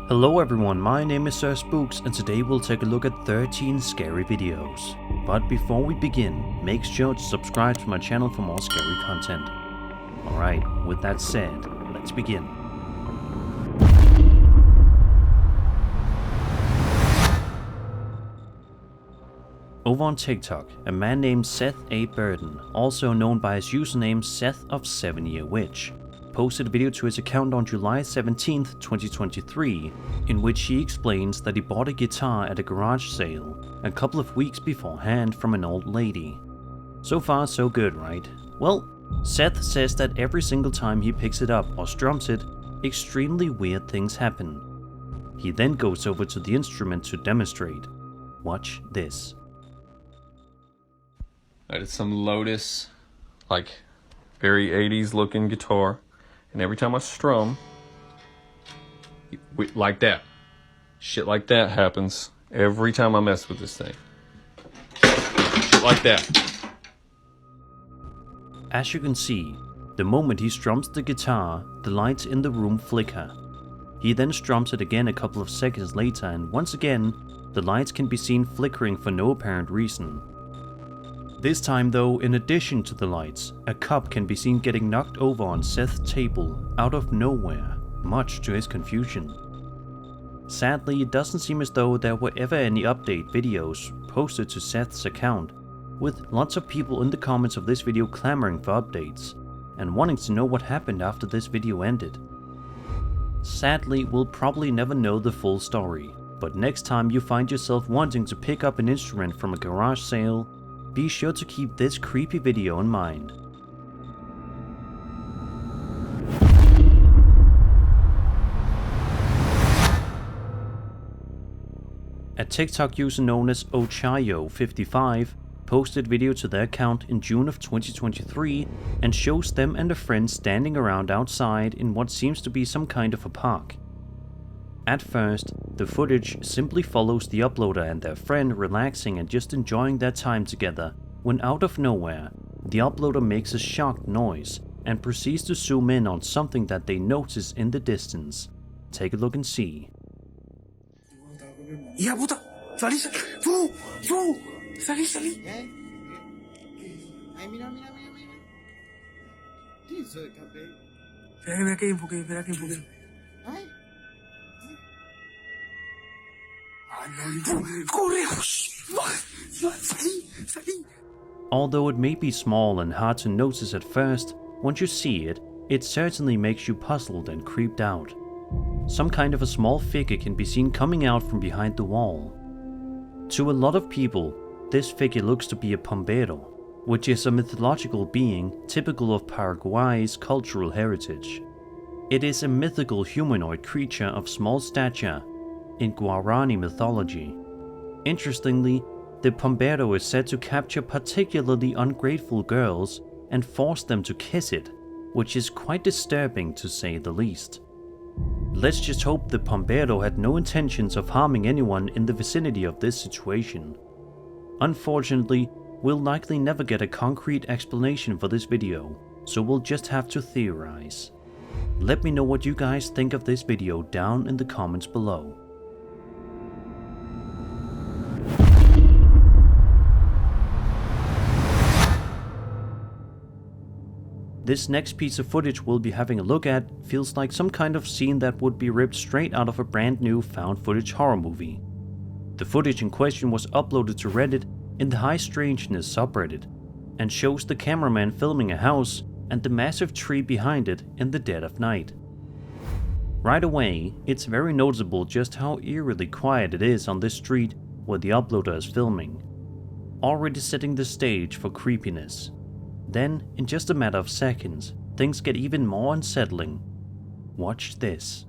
Hello everyone, my name is Sir Spooks and today we'll take a look at 13 scary videos. But before we begin, make sure to subscribe to my channel for more scary content. Alright, with that said, let's begin. Over on TikTok, a man named Seth A. Burden, also known by his username Seth of 7-Year Witch, posted a video to his account on July 17th, 2023, in which he explains that he bought a guitar at a garage sale a couple of weeks beforehand from an old lady. So far so good, right? Well, Seth says that every single time he picks it up or strums it, extremely weird things happen. He then goes over to the instrument to demonstrate. Watch this. It's some Lotus, like, very 80s looking guitar. And every time I strum, like that, shit like that happens every time I mess with this thing. Shit like that. As you can see, the moment he strums the guitar, the lights in the room flicker. He then strums it again a couple of seconds later and once again, the lights can be seen flickering for no apparent reason. This time though, in addition to the lights, a cup can be seen getting knocked over on Seth's table out of nowhere, much to his confusion. Sadly, it doesn't seem as though there were ever any update videos posted to Seth's account, with lots of people in the comments of this video clamoring for updates, and wanting to know what happened after this video ended. Sadly, we'll probably never know the full story, but next time you find yourself wanting to pick up an instrument from a garage sale, be sure to keep this creepy video in mind. A TikTok user known as Ochayo55 posted video to their account in June of 2023 and shows them and a friend standing around outside in what seems to be some kind of a park. At first, the footage simply follows the uploader and their friend relaxing and just enjoying their time together, when out of nowhere, the uploader makes a shocked noise and proceeds to zoom in on something that they notice in the distance. Take a look and see. Iya puta, salí. Ay, mira. ¿Qué es eso de café? Espera que enfoque. Ay. Corre. Salí. Although it may be small and hard to notice at first, once you see it, it certainly makes you puzzled and creeped out. Some kind of a small figure can be seen coming out from behind the wall. To a lot of people, this figure looks to be a pombero, which is a mythological being typical of Paraguay's cultural heritage. It is a mythical humanoid creature of small stature in Guarani mythology. Interestingly, the pombero is said to capture particularly ungrateful girls and force them to kiss it, which is quite disturbing to say the least. Let's just hope the pombero had no intentions of harming anyone in the vicinity of this situation. Unfortunately, we'll likely never get a concrete explanation for this video, so we'll just have to theorize. Let me know what you guys think of this video down in the comments below. This next piece of footage we'll be having a look at feels like some kind of scene that would be ripped straight out of a brand new found footage horror movie. The footage in question was uploaded to Reddit in the High Strangeness subreddit, and shows the cameraman filming a house and the massive tree behind it in the dead of night. Right away, it's very noticeable just how eerily quiet it is on this street where the uploader is filming, already setting the stage for creepiness. Then, in just a matter of seconds, things get even more unsettling. Watch this.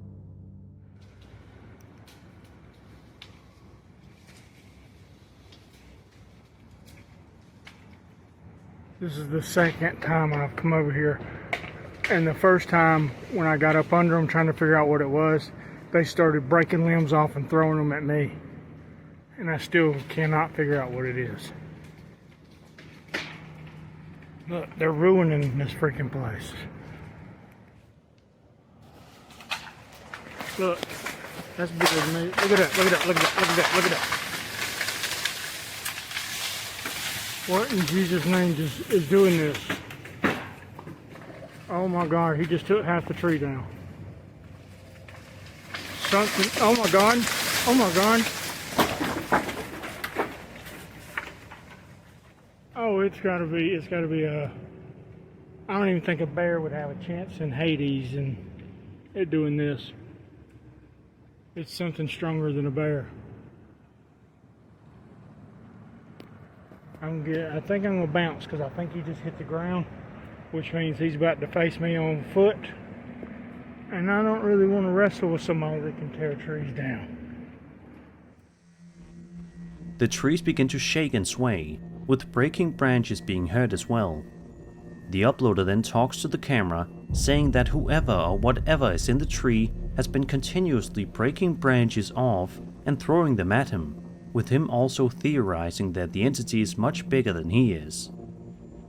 This is the second time I've come over here, and the first time when I got up under them trying to figure out what it was, they started breaking limbs off and throwing them at me, and I still cannot figure out what it is. Look, they're ruining this freaking place. Look, That's bigger than me. Look at that, look at that, look at that, look at that, look at that. What in Jesus' name is doing this? Oh my God, he just took half the tree down. Something, oh my God, oh my God. Oh, it's gotta be a, I don't even think a bear would have a chance in Hades and it doing this. It's something stronger than a bear. I think I'm gonna bounce because I think he just hit the ground, which means he's about to face me on foot. And I don't really want to wrestle with somebody that can tear trees down. The trees begin to shake and sway, with breaking branches being heard as well. The uploader then talks to the camera, saying that whoever or whatever is in the tree has been continuously breaking branches off and throwing them at him, with him also theorizing that the entity is much bigger than he is.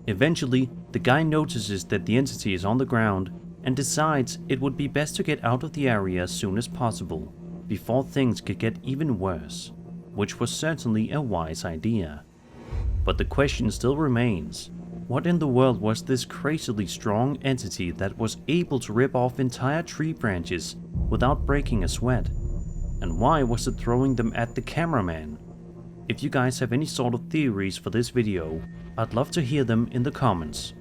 Eventually, the guy notices that the entity is on the ground and decides it would be best to get out of the area as soon as possible, before things could get even worse, which was certainly a wise idea. But the question still remains, what in the world was this crazily strong entity that was able to rip off entire tree branches without breaking a sweat? And why was it throwing them at the cameraman? If you guys have any sort of theories for this video, I'd love to hear them in the comments.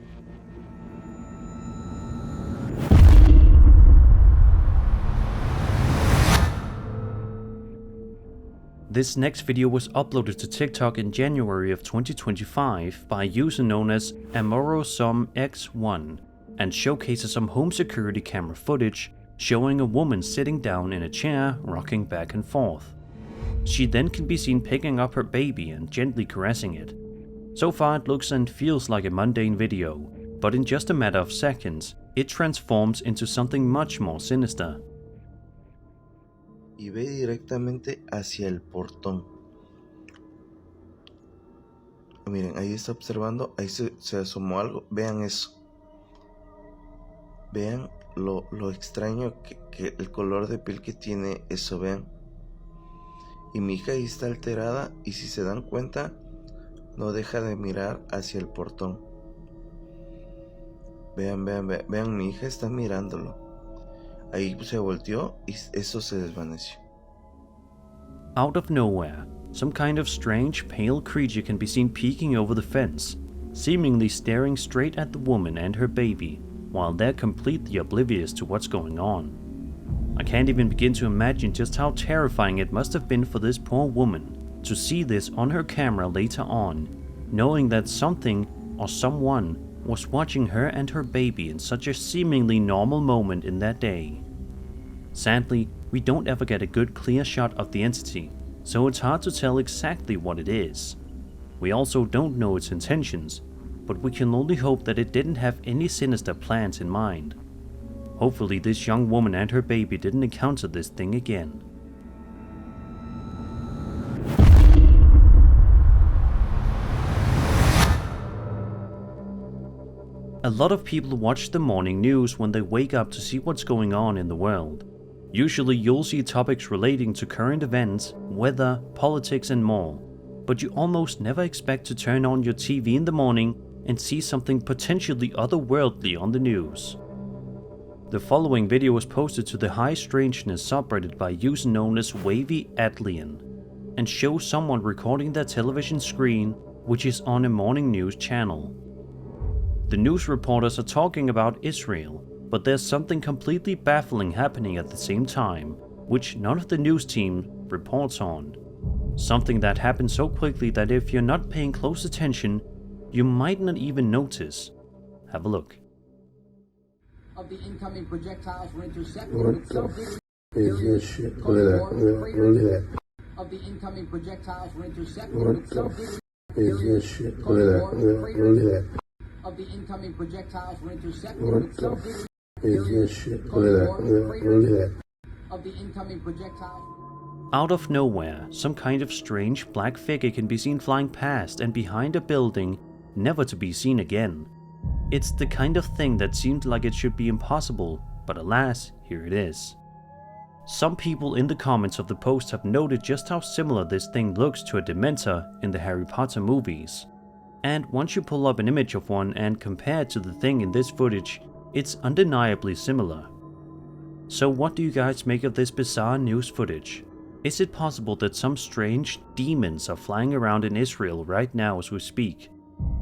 This next video was uploaded to TikTok in January of 2025 by a user known as AmoroSomX1 and showcases some home security camera footage showing a woman sitting down in a chair rocking back and forth. She then can be seen picking up her baby and gently caressing it. So far it looks and feels like a mundane video, but in just a matter of seconds, it transforms into something much more sinister. Y ve directamente hacia el portón. Miren, ahí está observando, ahí se asomó algo. Vean eso. Vean lo extraño que el color de piel que tiene eso, vean. Y mi hija ahí está alterada y si se dan cuenta, no deja de mirar hacia el portón. Vean, mi hija está mirándolo. Ahí se volteó y eso se desvaneció. Out of nowhere, some kind of strange pale creature can be seen peeking over the fence, seemingly staring straight at the woman and her baby, while they're completely oblivious to what's going on. I can't even begin to imagine just how terrifying it must have been for this poor woman to see this on her camera later on, knowing that something or someone was watching her and her baby in such a seemingly normal moment in that day. Sadly, we don't ever get a good clear shot of the entity, so it's hard to tell exactly what it is. We also don't know its intentions, but we can only hope that it didn't have any sinister plans in mind. Hopefully this young woman and her baby didn't encounter this thing again. A lot of people watch the morning news when they wake up to see what's going on in the world. Usually you'll see topics relating to current events, weather, politics and more, but you almost never expect to turn on your TV in the morning and see something potentially otherworldly on the news. The following video was posted to the High Strangeness subreddit by a user known as Wavy Atlian and shows someone recording their television screen, which is on a morning news channel. The news reporters are talking about Israel, but there's something completely baffling happening at the same time, which none of the news team reports on. Something that happens so quickly that if you're not paying close attention, you might not even notice. Have a look. Of the incoming projectiles were intercepted. What the f*** is this shit? Look at that. Look at that. Of the incoming projectiles were intercepted. What the f*** is this shit? Look at that. Look at that. Of the incoming projectiles were intercepted. What the f*** is this shit? Look at that. Look at that. Of the incoming projectiles. Out of nowhere, some kind of strange black figure can be seen flying past and behind a building, never to be seen again. It's the kind of thing that seemed like it should be impossible, but alas, here it is. Some people in the comments of the post have noted just how similar this thing looks to a Dementor in the Harry Potter movies. And once you pull up an image of one and compare it to the thing in this footage, it's undeniably similar. So what do you guys make of this bizarre news footage? Is it possible that some strange demons are flying around in Israel right now as we speak?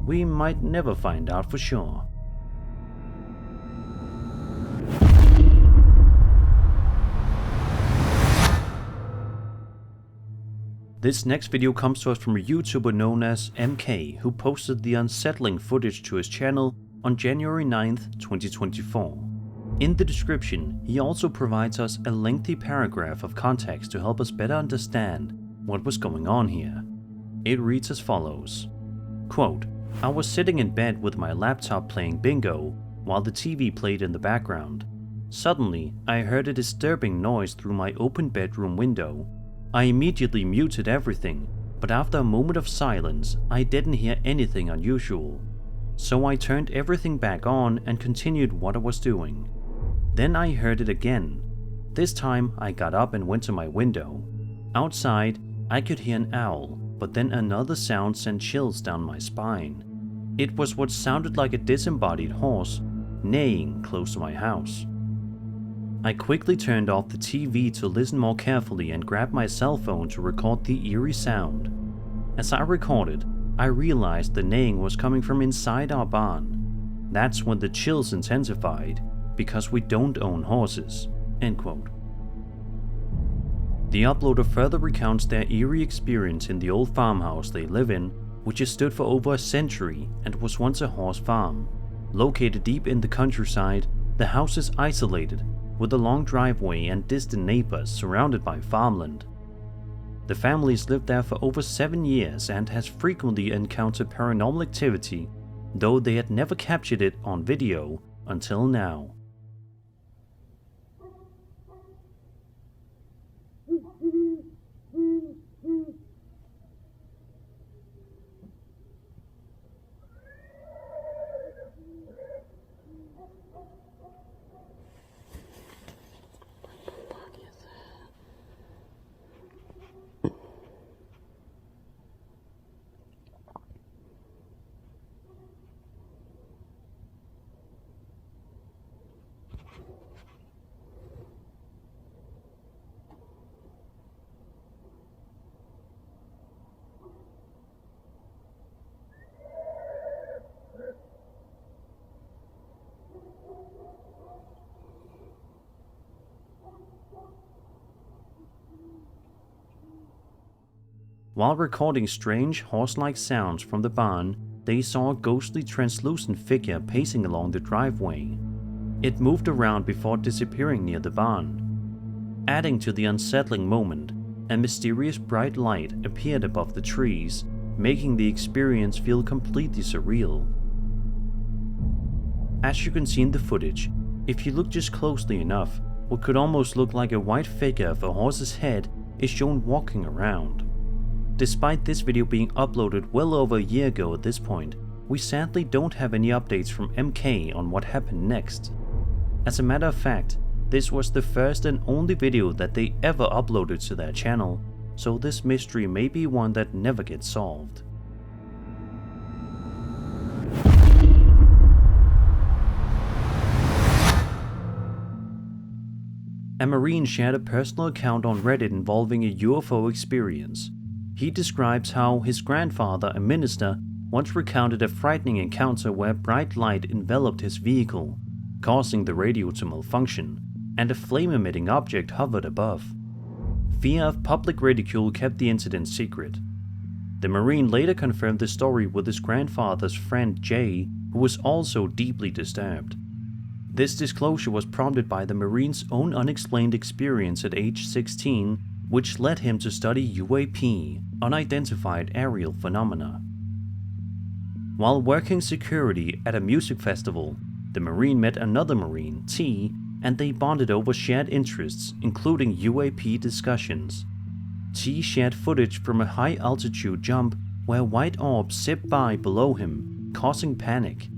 We might never find out for sure. This next video comes to us from a YouTuber known as MK, who posted the unsettling footage to his channel on January 9th, 2024. In the description, he also provides us a lengthy paragraph of context to help us better understand what was going on here. It reads as follows. Quote, "I was sitting in bed with my laptop playing bingo while the TV played in the background. Suddenly, I heard a disturbing noise through my open bedroom window. I immediately muted everything, but after a moment of silence, I didn't hear anything unusual. So I turned everything back on and continued what I was doing. Then I heard it again. This time I got up and went to my window. Outside, I could hear an owl, but then another sound sent chills down my spine. It was what sounded like a disembodied horse neighing close to my house. I quickly turned off the TV to listen more carefully and grabbed my cell phone to record the eerie sound. As I recorded, I realized the neighing was coming from inside our barn. That's when the chills intensified, because we don't own horses." End quote. The uploader further recounts their eerie experience in the old farmhouse they live in, which has stood for over a century and was once a horse farm. Located deep in the countryside, the house is isolated, with a long driveway and distant neighbors surrounded by farmland. The family's lived there for over 7 years and has frequently encountered paranormal activity, though they had never captured it on video until now. While recording strange horse-like sounds from the barn, they saw a ghostly translucent figure pacing along the driveway. It moved around before disappearing near the barn. Adding to the unsettling moment, a mysterious bright light appeared above the trees, making the experience feel completely surreal. As you can see in the footage, if you look just closely enough, what could almost look like a white figure of a horse's head is shown walking around. Despite this video being uploaded well over a year ago at this point, we sadly don't have any updates from MK on what happened next. As a matter of fact, this was the first and only video that they ever uploaded to their channel, so this mystery may be one that never gets solved. A Marine shared a personal account on Reddit involving a UFO experience. He describes how his grandfather, a minister, once recounted a frightening encounter where bright light enveloped his vehicle, causing the radio to malfunction, and a flame-emitting object hovered above. Fear of public ridicule kept the incident secret. The Marine later confirmed the story with his grandfather's friend Jay, who was also deeply disturbed. This disclosure was prompted by the Marine's own unexplained experience at age 16, which led him to study UAP, unidentified aerial phenomena. While working security at a music festival, the Marine met another Marine, T, and they bonded over shared interests, including UAP discussions. T shared footage from a high-altitude jump where white orbs zipped by below him, causing panic.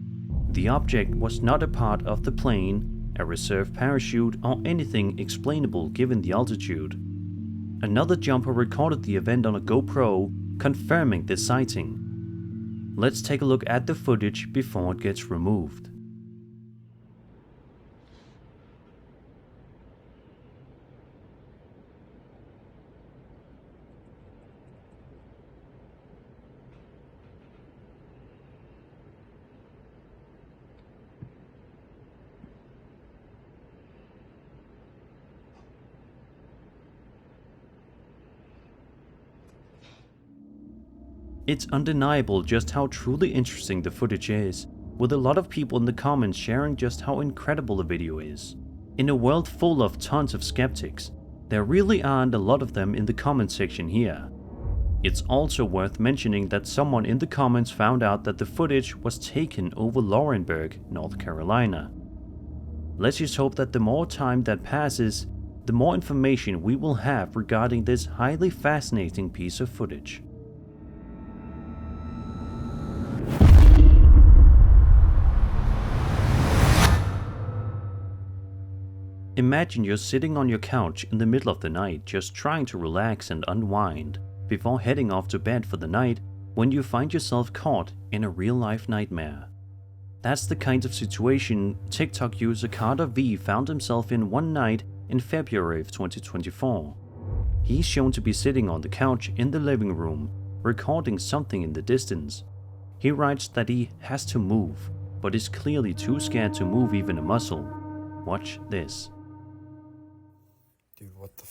The object was not a part of the plane, a reserve parachute, or anything explainable given the altitude. Another jumper recorded the event on a GoPro, confirming this sighting. Let's take a look at the footage before it gets removed. It's undeniable just how truly interesting the footage is, with a lot of people in the comments sharing just how incredible the video is. In a world full of tons of skeptics, there really aren't a lot of them in the comment section here. It's also worth mentioning that someone in the comments found out that the footage was taken over Laurinburg, North Carolina. Let's just hope that the more time that passes, the more information we will have regarding this highly fascinating piece of footage. Imagine you're sitting on your couch in the middle of the night just trying to relax and unwind before heading off to bed for the night when you find yourself caught in a real-life nightmare. That's the kind of situation TikTok user Carter V found himself in one night in February of 2024. He's shown to be sitting on the couch in the living room, recording something in the distance. He writes that he has to move, but is clearly too scared to move even a muscle. Watch this. Dude, what the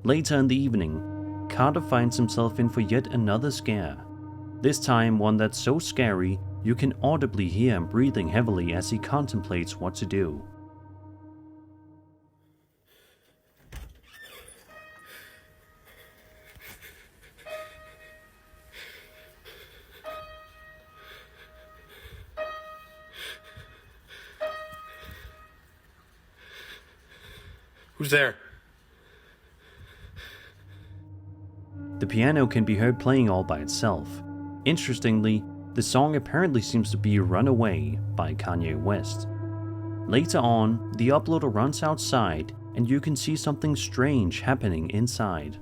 Later in the evening, Carter finds himself in for yet another scare. This time one that's so scary you can audibly hear him breathing heavily as he contemplates what to do. Who's there? The piano can be heard playing all by itself. Interestingly, the song apparently seems to be Runaway by Kanye West. Later on, the uploader runs outside and you can see something strange happening inside.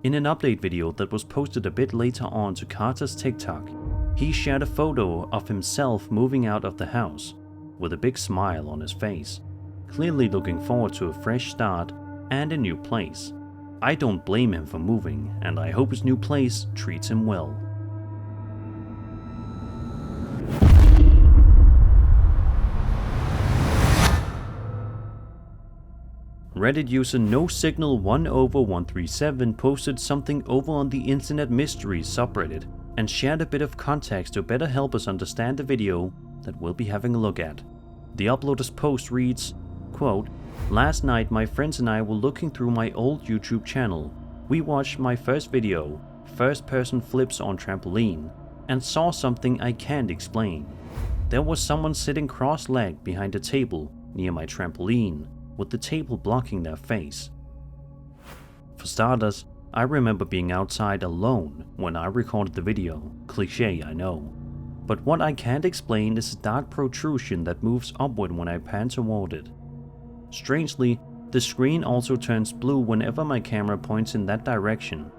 In an update video that was posted a bit later on to Carter's TikTok, he shared a photo of himself moving out of the house, with a big smile on his face, clearly looking forward to a fresh start and a new place. I don't blame him for moving, and I hope his new place treats him well. Reddit user NoSignal1over137 posted something over on the Internet Mysteries subreddit and shared a bit of context to better help us understand the video that we'll be having a look at. The uploader's post reads, quote, "Last night my friends and I were looking through my old YouTube channel. We watched my first video, first person flips on trampoline, and saw something I can't explain. There was someone sitting cross-legged behind a table near my trampoline, with the table blocking their face. For starters, I remember being outside alone when I recorded the video, cliché I know, but what I can't explain is a dark protrusion that moves upward when I pan toward it. Strangely, the screen also turns blue whenever my camera points in that direction.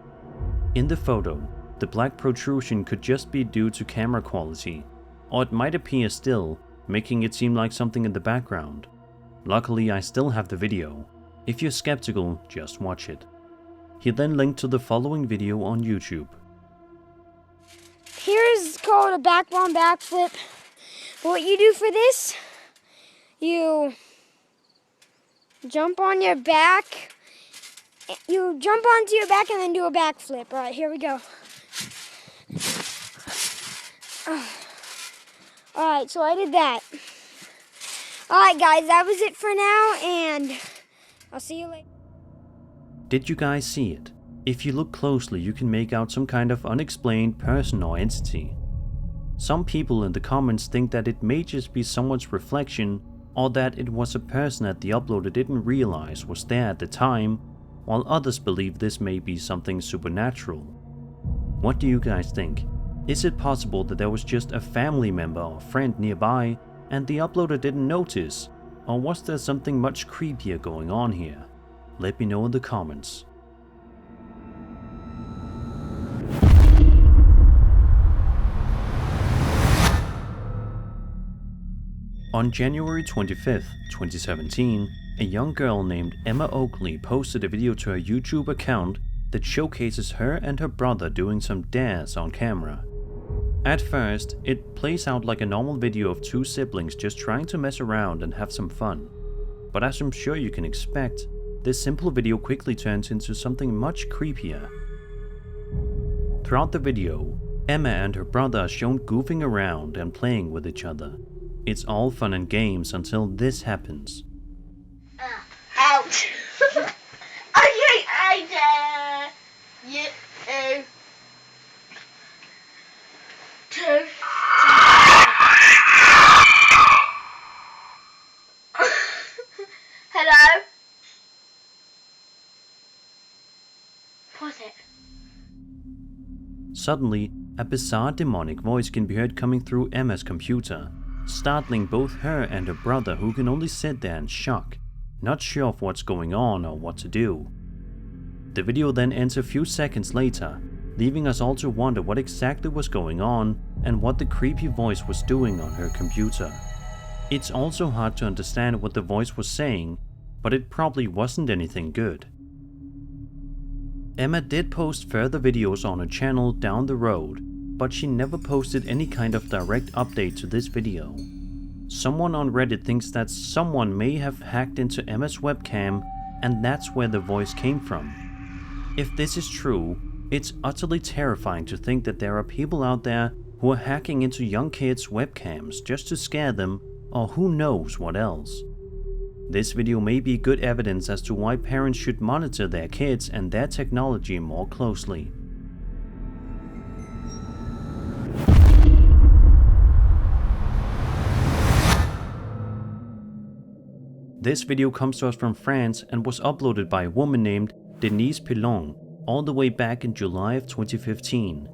In the photo, the black protrusion could just be due to camera quality, or it might appear still, making it seem like something in the background. Luckily, I still have the video. If you're skeptical, just watch it." He then linked to the following video on YouTube. Here's called a backbone backflip. What you do for this, you jump on your back. You jump onto your back and then do a backflip. All right, here we go. All right, so I did that. Alright guys, that was it for now, and I'll see you later. Did you guys see it? If you look closely, you can make out some kind of unexplained person or entity. Some people in the comments think that it may just be someone's reflection, or that it was a person that the uploader didn't realize was there at the time, while others believe this may be something supernatural. What do you guys think? Is it possible that there was just a family member or friend nearby and the uploader didn't notice? Or was there something much creepier going on here? Let me know in the comments. On January 25th, 2017, a young girl named Emma Oakley posted a video to her YouTube account that showcases her and her brother doing some dares on camera. At first, it plays out like a normal video of two siblings just trying to mess around and have some fun. But as I'm sure you can expect, this simple video quickly turns into something much creepier. Throughout the video, Emma and her brother are shown goofing around and playing with each other. It's all fun and games until this happens. Ouch! You two. Hello? Pause it. Suddenly, a bizarre demonic voice can be heard coming through Emma's computer, startling both her and her brother, who can only sit there in shock, not sure of what's going on or what to do. The video then ends a few seconds later, leaving us all to wonder what exactly was going on and what the creepy voice was doing on her computer. It's also hard to understand what the voice was saying, but it probably wasn't anything good. Emma did post further videos on her channel down the road, but she never posted any kind of direct update to this video. Someone on Reddit thinks that someone may have hacked into Emma's webcam, and that's where the voice came from. If this is true, it's utterly terrifying to think that there are people out there who are hacking into young kids' webcams just to scare them, or who knows what else. This video may be good evidence as to why parents should monitor their kids and their technology more closely. This video comes to us from France and was uploaded by a woman named Denise Pilon all the way back in July of 2015.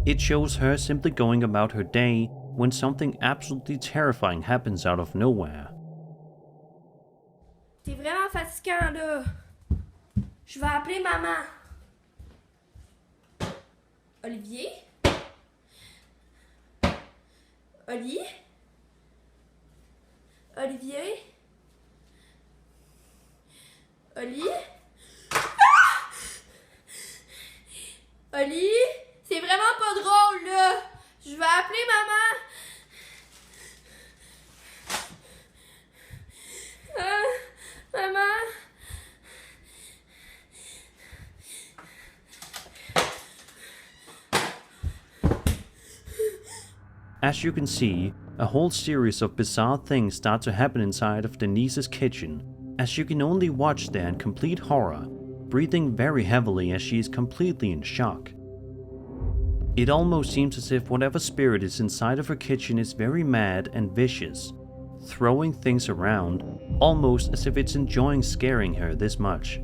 It shows her simply going about her day when something absolutely terrifying happens out of nowhere. C'est vraiment fatigant là. Je vais appeler maman. Olivier? Olivier? Olivier? Oli? Oli? C'est vraiment pas drôle là. Je vais appeler maman. Maman? As you can see, a whole series of bizarre things start to happen inside of Denise's kitchen, as you can only watch there in complete horror, breathing very heavily as she is completely in shock. It almost seems as if whatever spirit is inside of her kitchen is very mad and vicious, throwing things around, almost as if it's enjoying scaring her this much.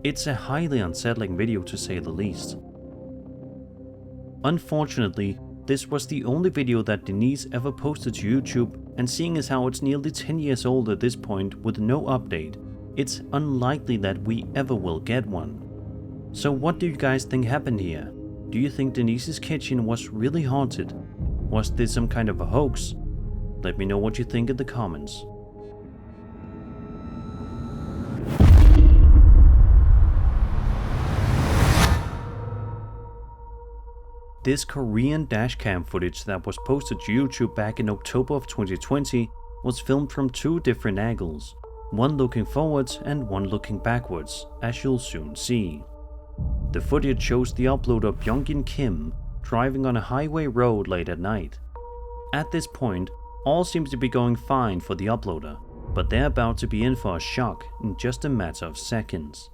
It's a highly unsettling video to say the least. Unfortunately, this was the only video that Denise ever posted to YouTube, and seeing as how it's nearly 10 years old at this point with no update, it's unlikely that we ever will get one. So what do you guys think happened here? Do you think Denise's kitchen was really haunted? Was this some kind of a hoax? Let me know what you think in the comments. This Korean dashcam footage that was posted to YouTube back in October of 2020 was filmed from two different angles, one looking forwards and one looking backwards, as you'll soon see. The footage shows the uploader Byung-in Kim driving on a highway road late at night. At this point, all seems to be going fine for the uploader, but they're about to be in for a shock in just a matter of seconds.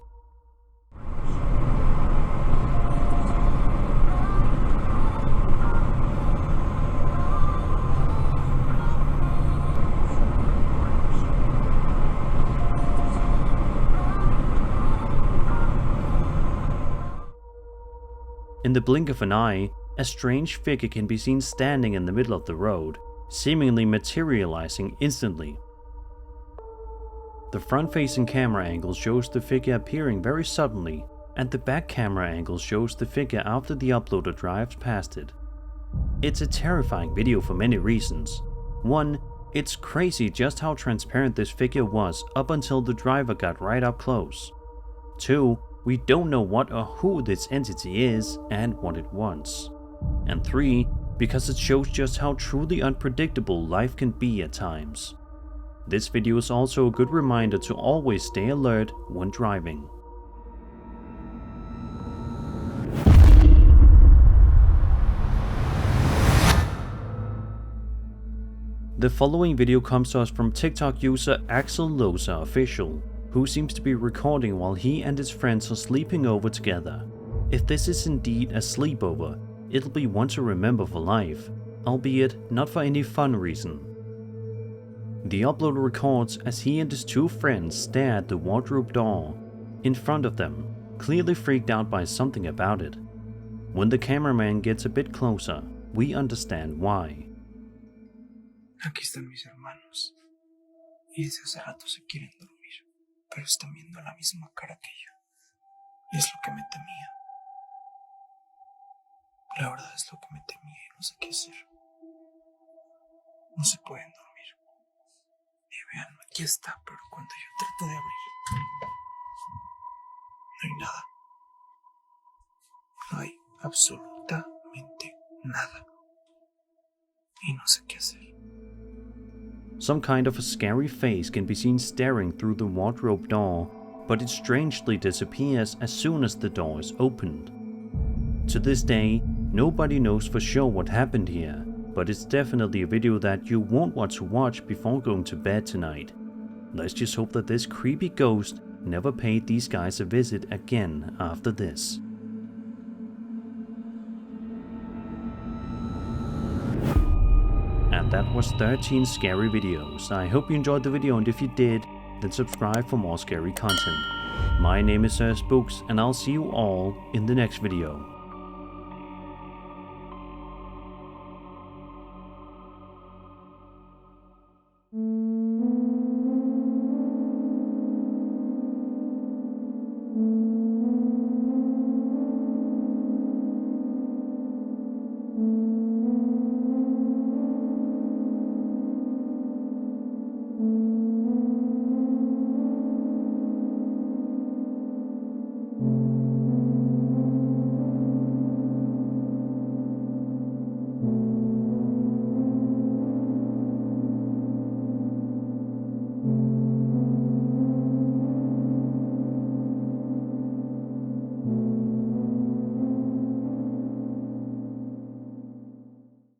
In the blink of an eye, a strange figure can be seen standing in the middle of the road, seemingly materializing instantly. The front-facing camera angle shows the figure appearing very suddenly, and the back camera angle shows the figure after the uploader drives past it. It's a terrifying video for many reasons. One, it's crazy just how transparent this figure was up until the driver got right up close. Two, we don't know what or who this entity is and what it wants. And three, because it shows just how truly unpredictable life can be at times. This video is also a good reminder to always stay alert when driving. The following video comes to us from TikTok user Axel Loza Official, who seems to be recording while he and his friends are sleeping over together. If this is indeed a sleepover, it'll be one to remember for life, albeit not for any fun reason. The uploader records as he and his two friends stare at the wardrobe door in front of them, clearly freaked out by something about it. When the cameraman gets a bit closer, we understand why. Aquí están mis hermanos. Y desde hace rato se quieren dormir, pero están viendo la misma cara que yo. Y es lo que me temía. La verdad es lo que me temía y no sé qué hacer. No se pueden dormir. Y vean, aquí está, pero cuando yo trato de abrir, no hay nada. No hay absolutamente nada. Y no sé qué hacer. Some kind of a scary face can be seen staring through the wardrobe door, but it strangely disappears as soon as the door is opened. To this day, nobody knows for sure what happened here, but it's definitely a video that you won't want to watch before going to bed tonight. Let's just hope that this creepy ghost never paid these guys a visit again after this. And that was 13 scary videos. I hope you enjoyed the video, and if you did, then subscribe for more scary content. My name is Spooks, and I'll see you all in the next video.